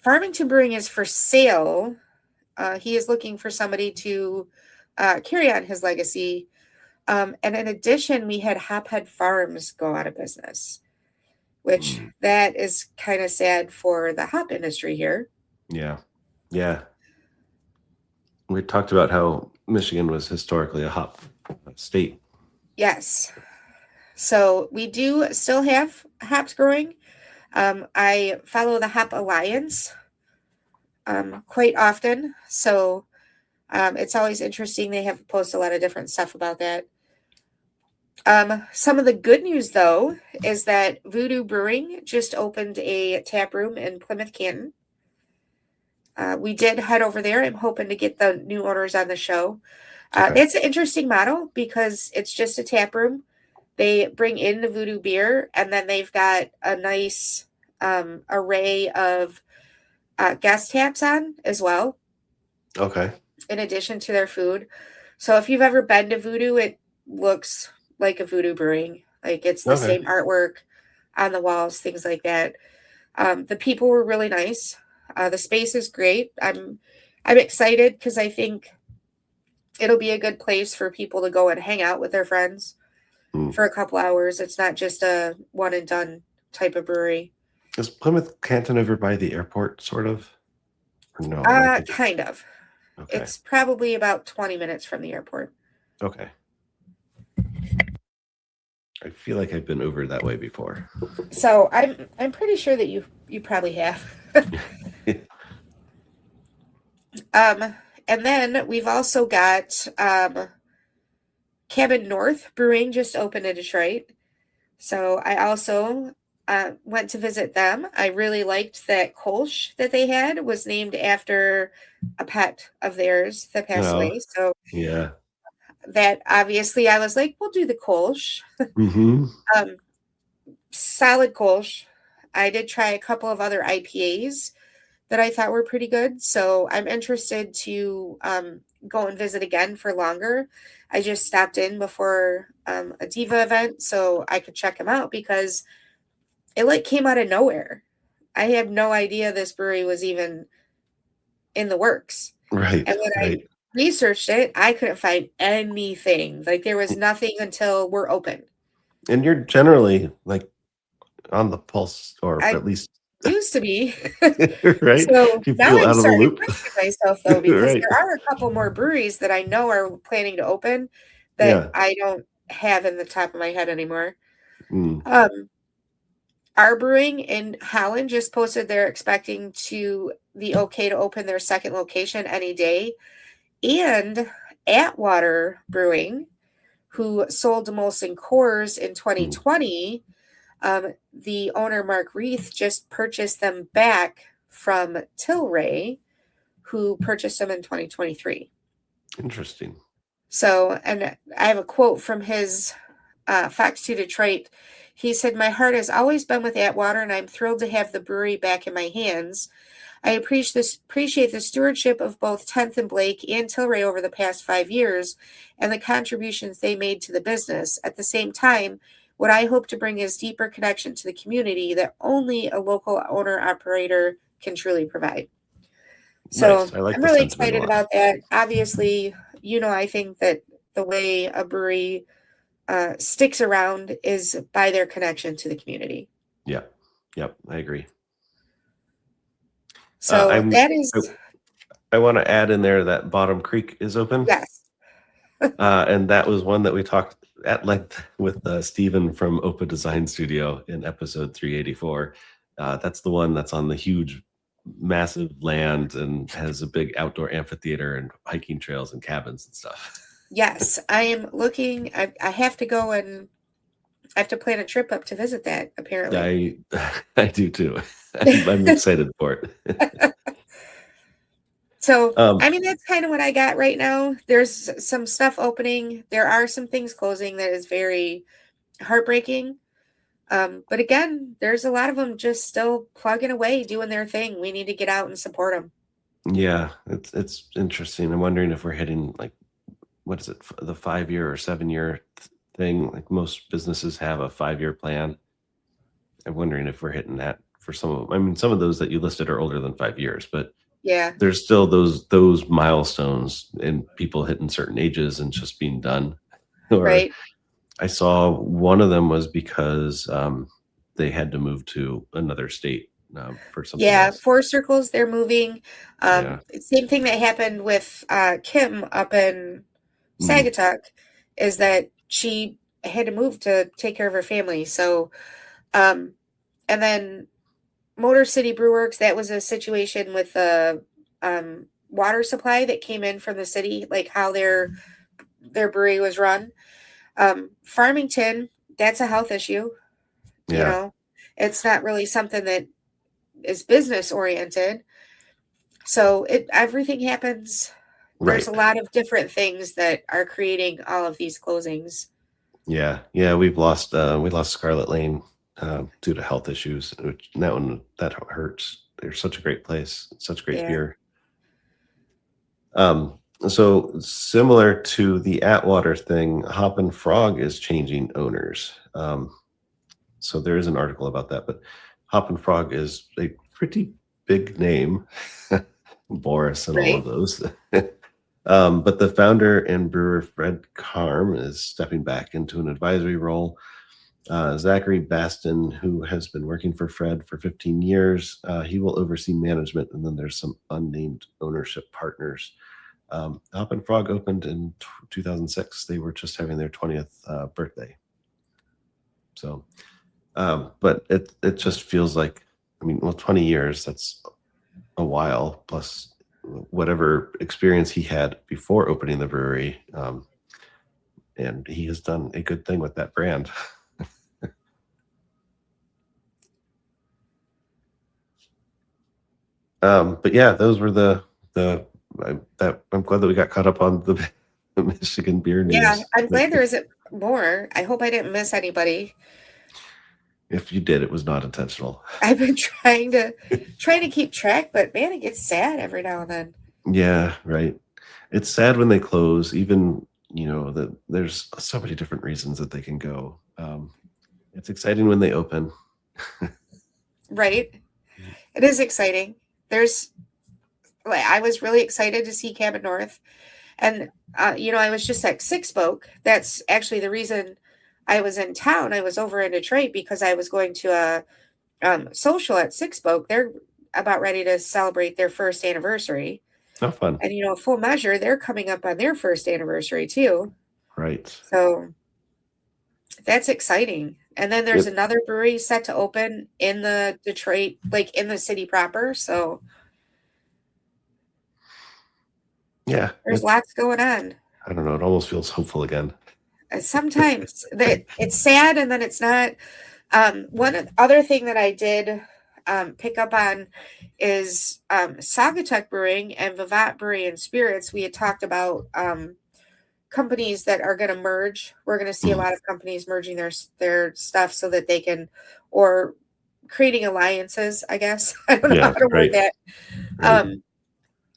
Farmington Brewing is for sale. He is looking for somebody to carry on his legacy. And in addition, we had Hophead Farms go out of business, which that is kind of sad for the hop industry here. Yeah. Yeah. We talked about how Michigan was historically a hop state. Yes. So we do still have hops growing. I follow the Hop Alliance quite often. So it's always interesting. They have posted a lot of different stuff about that. Some of the good news, though, is that Voodoo Brewing just opened a tap room in Plymouth, Canton. We did head over there. I'm hoping to get the new owners on the show. It's an interesting model because it's just a tap room. They bring in the Voodoo beer, and then they've got a nice array of guest taps on as well. Okay. In addition to their food. So if you've ever been to Voodoo, it looks like a Voodoo Brewing. Like it's the same artwork on the walls, things like that. The people were really nice. The space is great. I'm excited because I think it'll be a good place for people to go and hang out with their friends for a couple hours. It's not just a one and done type of brewery. Is Plymouth Canton over by the airport, sort of? Or no? Kind of. Okay. It's probably about 20 minutes from the airport. Okay. I feel like I've been over that way before. So I'm pretty sure that you probably have. And then we've also got Cabin North Brewing just opened in Detroit. So I also went to visit them. I really liked that Kolsch that they had was named after a pet of theirs that passed away. So yeah, that obviously I was like, we'll do the Kolsch. Solid Kolsch. I did try a couple of other IPAs that I thought were pretty good. So I'm interested to go and visit again for longer. I just stopped in before a Diva event so I could check them out because it like came out of nowhere. I had no idea this brewery was even in the works. Right. And when I researched it, I couldn't find anything. Like there was nothing until we're open. And you're generally like on the pulse, or at least used to be. right. So you now feel I'm out of the starting loop. to question myself though, because right. there are a couple more breweries that I know are planning to open that I don't have in the top of my head anymore. Our brewing in Holland just posted they're expecting the okay to open their second location any day. And Atwater Brewing, who sold to Molson Coors in 2020, the owner, Mark Reith, just purchased them back from Tilray, who purchased them in 2023. Interesting. So, and I have a quote from his Fox 2 Detroit. He said, "My heart has always been with Atwater, and I'm thrilled to have the brewery back in my hands. I appreciate the stewardship of both 10th and Blake and Tilray over the past 5 years and the contributions they made to the business. At the same time, what I hope to bring is deeper connection to the community that only a local owner-operator can truly provide." So nice. I'm really excited about that. Obviously, I think that the way a brewery sticks around is by their connection to the community. Yep, I agree. So that is. I want to add in there that Bottom Creek is open. Yes. And that was one that we talked at length with Stephen from Opa Design Studio in episode 384. That's the one that's on the huge, massive land and has a big outdoor amphitheater and hiking trails and cabins and stuff. Yes, I am looking. I have to go and I have to plan a trip up to visit that, apparently. I do too. I'm excited for it. So, I mean, that's kind of what I got right now. There's some stuff opening. There are some things closing that is very heartbreaking. But again, there's a lot of them just still plugging away, doing their thing. We need to get out and support them. Yeah, it's interesting. I'm wondering if we're hitting like, what is it, the 5-year or 7-year thing? Like most businesses have a 5-year plan. I'm wondering if we're hitting that for some of them. I mean, some of those that you listed are older than 5 years, but yeah, there's still those milestones and people hitting certain ages and just being done. Right. I saw one of them was because they had to move to another state for something else. 4 Circles, they're moving. Same thing that happened with Kim up in Sagatuck is that she had to move to take care of her family. So, and then Motor City Brewworks, that was a situation with the water supply that came in from the city, like how their brewery was run. Farmington, that's a health issue. Yeah. It's not really something that is business oriented. So everything happens. Right. There's a lot of different things that are creating all of these closings. Yeah. We lost Scarlet Lane due to health issues, which that hurts. They're such a great place, such great beer. So similar to the Atwater thing, Hop and Frog is changing owners. So there is an article about that, but Hop and Frog is a pretty big name, Boris and all of those. But the founder and brewer Fred Carm is stepping back into an advisory role. Zachary Baston, who has been working for Fred for 15 years, he will oversee management, and then there's some unnamed ownership partners. Hop and Frog opened in 2006. They were just having their 20th birthday. So, but it just feels like, 20 years, that's a while, plus whatever experience he had before opening the brewery. And he has done a good thing with that brand. But yeah, those were I'm glad that we got caught up on the Michigan beer news. Yeah, I'm glad there isn't more. I hope I didn't miss anybody. If you did, it was not intentional. I've been trying to keep track, but man, it gets sad every now and then. Yeah, right. It's sad when they close, even, that there's so many different reasons that they can go. It's exciting when they open. Right. It is exciting. I was really excited to see Cabin North. And, I was just at Six Spoke. That's actually the reason I was in town. I was over in Detroit because I was going to a social at Six Spoke. They're about ready to celebrate their first anniversary. Oh, fun. And, Full Measure, they're coming up on their first anniversary too. Right. So that's exciting. And then there's another brewery set to open in the Detroit, like in the city proper. So yeah, there's lots going on. I don't know. It almost feels hopeful again. Sometimes it's sad and then it's not. One other thing that I did pick up on is Saugatuck Brewing and Vivat Brewery and Spirits. We had talked about companies that are going to merge. We're going to see a lot of companies merging their stuff so that they can, or creating alliances, I guess. I don't know how to word that. Right.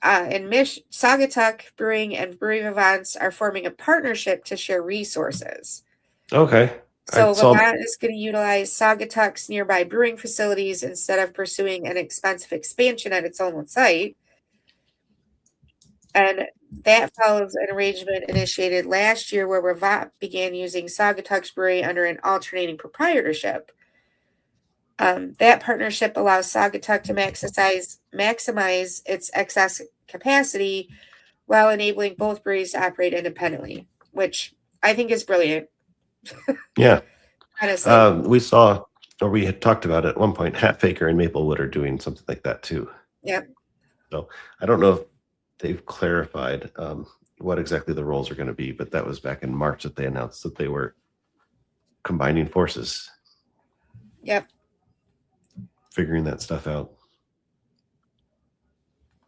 And Saugatuck Brewing and Brewery Vivants are forming a partnership to share resources. Okay. So Vivant is going to utilize Saugatuck's nearby brewing facilities instead of pursuing an expensive expansion at its own site. And that follows an arrangement initiated last year where Vivant began using Saugatuck's brewery under an alternating proprietorship. That partnership allows Saugatuck to maximize its excess capacity while enabling both breweries to operate independently, which I think is brilliant. Yeah. Honestly. We had talked about it at one point, Halfacre and Maplewood are doing something like that too. Yep. So I don't know if they've clarified what exactly the roles are going to be, but that was back in March that they announced that they were combining forces. Yep. Figuring that stuff out.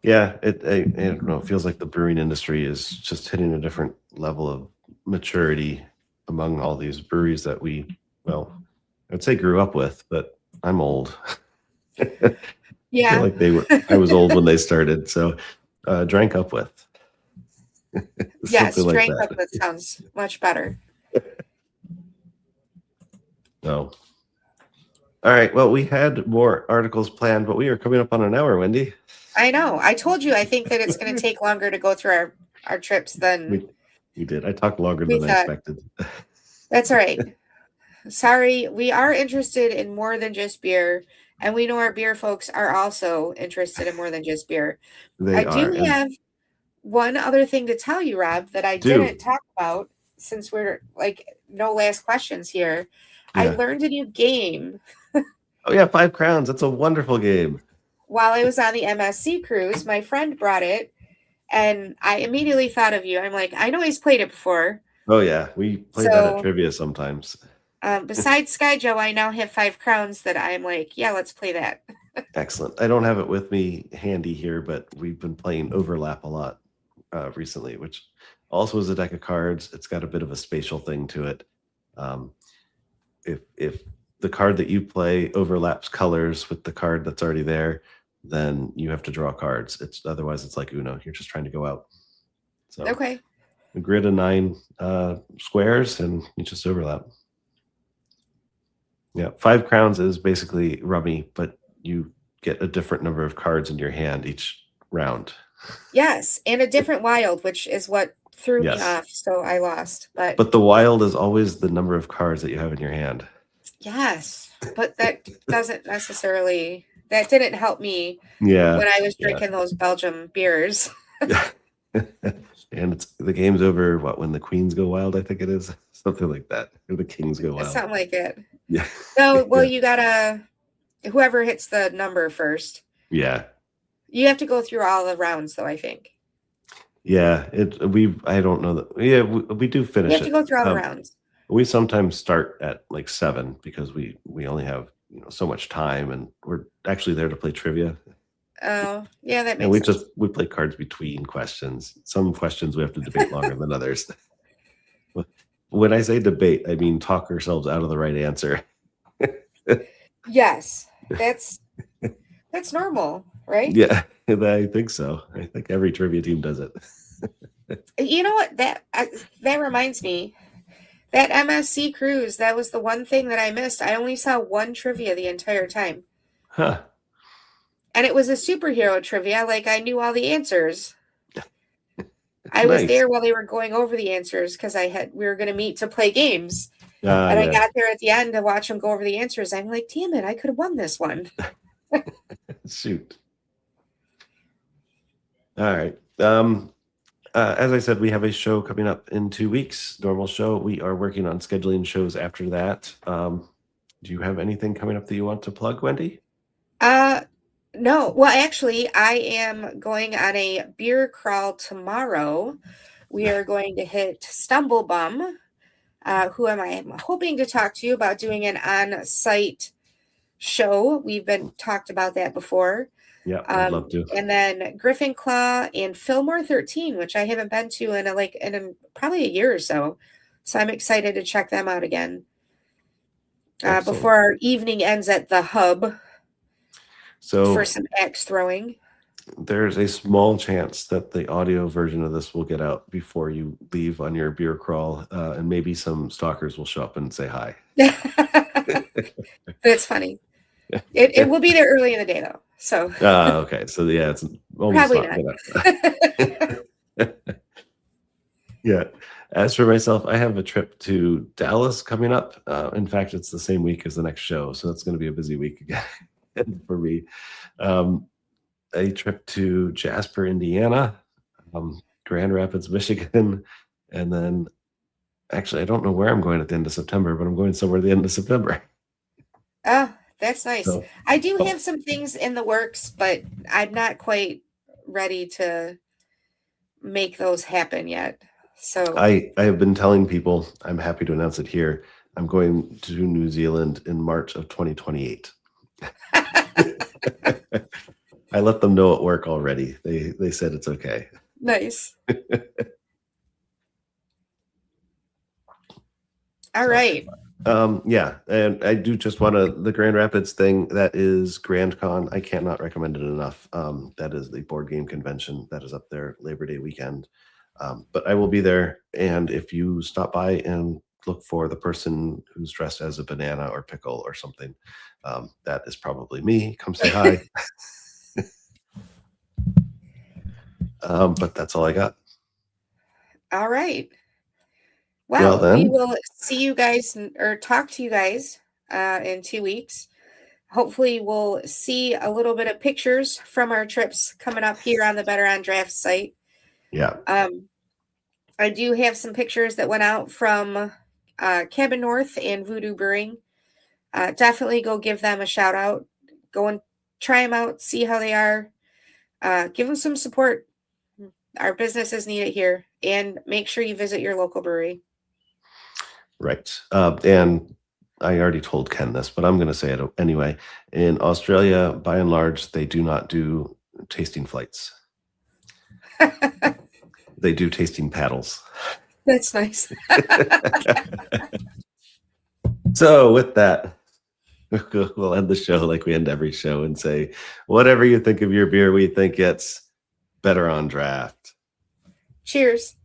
Yeah, I don't know. It feels like the brewing industry is just hitting a different level of maturity among all these breweries that I'd say grew up with, but I'm old. Yeah. I feel like I was old when they started, so drank up with. Yes, drank up with sounds much better. No. All right. Well, we had more articles planned, but we are coming up on an hour, Wendy. I know. I told you I think that it's going to take longer to go through our trips than we did. I talked longer than I expected. That's all right. Sorry. We are interested in more than just beer, and we know our beer folks are also interested in more than just beer. I do have one other thing to tell you, Rob, that I didn't talk about since we're no last questions here. Yeah. I learned a new game. Oh, yeah, 5 Crowns. That's a wonderful game. While I was on the MSC cruise, my friend brought it, and I immediately thought of you. I'm like, I know he's played it before. Oh, yeah. We play that at trivia sometimes. Besides Sky Joe, I now have 5 Crowns that I'm like, yeah, let's play that. Excellent. I don't have it with me handy here, but we've been playing Overlap a lot recently, which also is a deck of cards. It's got a bit of a spatial thing to it. If the card that you play overlaps colors with the card that's already there, then you have to draw cards. Otherwise it's like Uno. You're just trying to go out. So okay. A grid of 9 squares, and you just overlap. Yeah, 5 Crowns is basically rummy, but you get a different number of cards in your hand each round. Yes, and a different wild, which is what threw me Yes. off. So I lost. But the wild is always the number of cards that you have in your hand. Yes, but that doesn't necessarily. That didn't help me Yeah. when I was drinking those Belgium beers. Yeah. And the game's over, when the queens go wild, I think it is. Something like that. Or the kings go wild. Something like it. Yeah. No, well, Yeah. you gotta, whoever hits the number first. Yeah. You have to go through all the rounds, though, I think. Yeah. I don't know that. Yeah, we do finish You have to go through all the rounds. We sometimes start at like 7 because we only have so much time, and we're actually there to play trivia. Oh, yeah, that makes And sense. we play cards between questions. Some questions we have to debate longer than others. When I say debate, I mean talk ourselves out of the right answer. Yes, that's normal, right? Yeah, I think so. I think every trivia team does it. You know what? That reminds me. That MSC cruise, that was the one thing that I missed. I only saw one trivia the entire time. Huh. And it was a superhero trivia. Like, I knew all the answers. I was Nice. there while they were going over the answers because we were going to meet to play games. And I Yeah. got there at the end to watch them go over the answers. I'm like, damn it, I could have won this one. Shoot. All right. As I said, we have a show coming up in 2 weeks. Normal show. We are working on scheduling shows after that. Do you have anything coming up that you want to plug, Wendy? No. Well, actually, I am going on a beer crawl tomorrow. We are going to hit Stumblebum, who I'm hoping to talk to you about doing an on-site show. We've been talked about that before. Yeah, I'd love to. And then Griffin Claw and Fillmore 13, which I haven't been to in probably a year or so. So I'm excited to check them out again. Before our evening ends at the Hub. So for some axe throwing. There's a small chance that the audio version of this will get out before you leave on your beer crawl, and maybe some stalkers will show up and say hi. That's funny. It will be there early in the day, though. So. Okay. So yeah, it's almost probably not. Yeah. As for myself, I have a trip to Dallas coming up. In fact, it's the same week as the next show, so it's going to be a busy week again for me. A trip to Jasper, Indiana, Grand Rapids, Michigan, and then actually, I don't know where I'm going at the end of September, but I'm going somewhere at the end of September. Oh, that's nice. So, I do have some things in the works, but I'm not quite ready to make those happen yet. So I have been telling people, I'm happy to announce it here, I'm going to New Zealand in March of 2028. I let them know at work already. They said it's okay. Nice. All right. Yeah, and I do just want the Grand Rapids thing. That is Grand Con. I cannot recommend it enough. That is the board game convention that is up there Labor Day weekend. But I will be there, and if you stop by and look for the person who's dressed as a banana or pickle or something, that is probably me. Come say hi. But that's all I got. All right. Well, then, we will see you guys or talk to you guys in 2 weeks. Hopefully, we'll see a little bit of pictures from our trips coming up here on the Better on Draft site. Yeah. I do have some pictures that went out from Cabin North and Voodoo Brewing. Definitely go give them a shout out. Go and try them out, see how they are. Give them some support. Our businesses need it here. And make sure you visit your local brewery. Right. And I already told Ken this, but I'm going to say it anyway. In Australia, by and large, they do not do tasting flights. They do tasting paddles. That's nice. So with that, we'll end the show like we end every show and say, whatever you think of your beer, we think it's better on draft. Cheers.